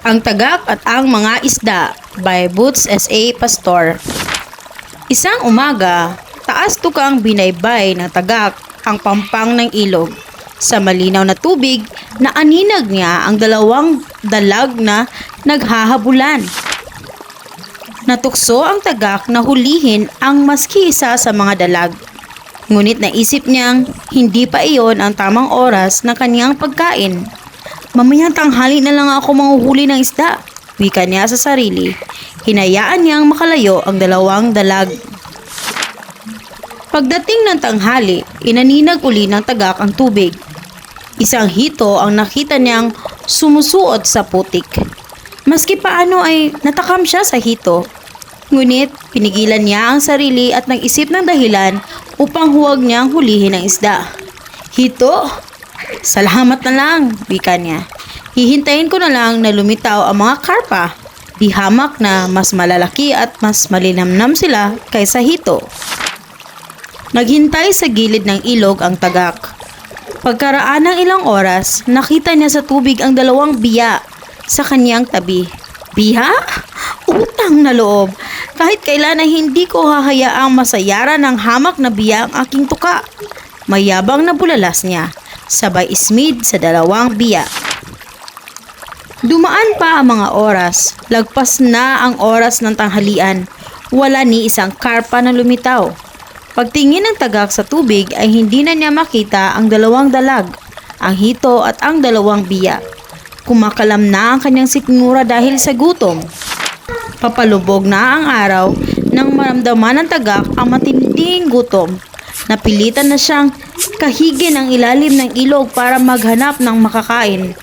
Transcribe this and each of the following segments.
Ang Tagak at ang Mga Isda by Boots S.A. Pastor. Isang umaga, taas tukang binaybay ng tagak ang pampang ng ilog. Sa malinaw na tubig, naaninag niya ang dalawang dalag na naghahabulan. Natukso ang tagak na hulihin ang maski isa sa mga dalag. Ngunit naisip niyang hindi pa iyon ang tamang oras ng kaniyang pagkain. Mamayang tanghali na lang ako manghuhuli ng isda, wika niya sa sarili. Hinayaan niyang makalayo ang dalawang dalag. Pagdating ng tanghali, inaninag uli ng tagak ang tubig. Isang hito ang nakita niyang sumusuot sa putik. Maski paano ay natakam siya sa hito. Ngunit pinigilan niya ang sarili at nag-isip ng dahilan upang huwag niyang hulihin ang isda. Hito? Salamat na lang, wika niya. Hihintayin ko na lang na lumitaw ang mga karpa. Di hamak na mas malalaki at mas malinamnam sila kaysa hito. Naghintay sa gilid ng ilog ang tagak. Pagkaraan ng ilang oras, nakita niya sa tubig ang dalawang biya sa kanyang tabi. Biya? Utang na loob. Kahit kailan ay hindi ko hahayaang masayara ng hamak na biya ang aking tuka. Mayabang na bulalas niya. Sabay ismid sa dalawang biya. Dumaan pa ang mga oras. Lagpas na ang oras ng tanghalian. Wala ni isang karpa na lumitaw. Pagtingin ng tagak sa tubig ay hindi na niya makita ang dalawang dalag, ang hito at ang dalawang biya. Kumakalam na ang kanyang sikmura dahil sa gutom. Papalubog na ang araw nang maramdaman ng tagak ang matinding gutom. Napilitan na siyang kahigin ang ilalim ng ilog para maghanap ng makakain.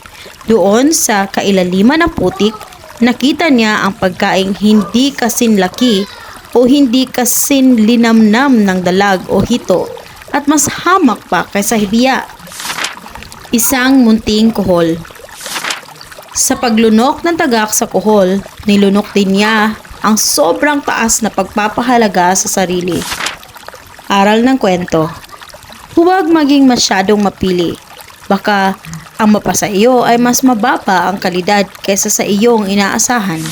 Doon sa kailaliman ng putik, nakita niya ang pagkaing hindi kasin laki o hindi kasin linamnam ng dalag o hito at mas hamak pa kaysa hibiya. Isang munting kuhol. Sa paglunok ng tagak sa kuhol, nilunok din niya ang sobrang taas na pagpapahalaga sa sarili. Aral ng kwento. Huwag maging masyadong mapili. Baka ang mapasa iyo ay mas mababa ang kalidad kaysa sa iyong inaasahan.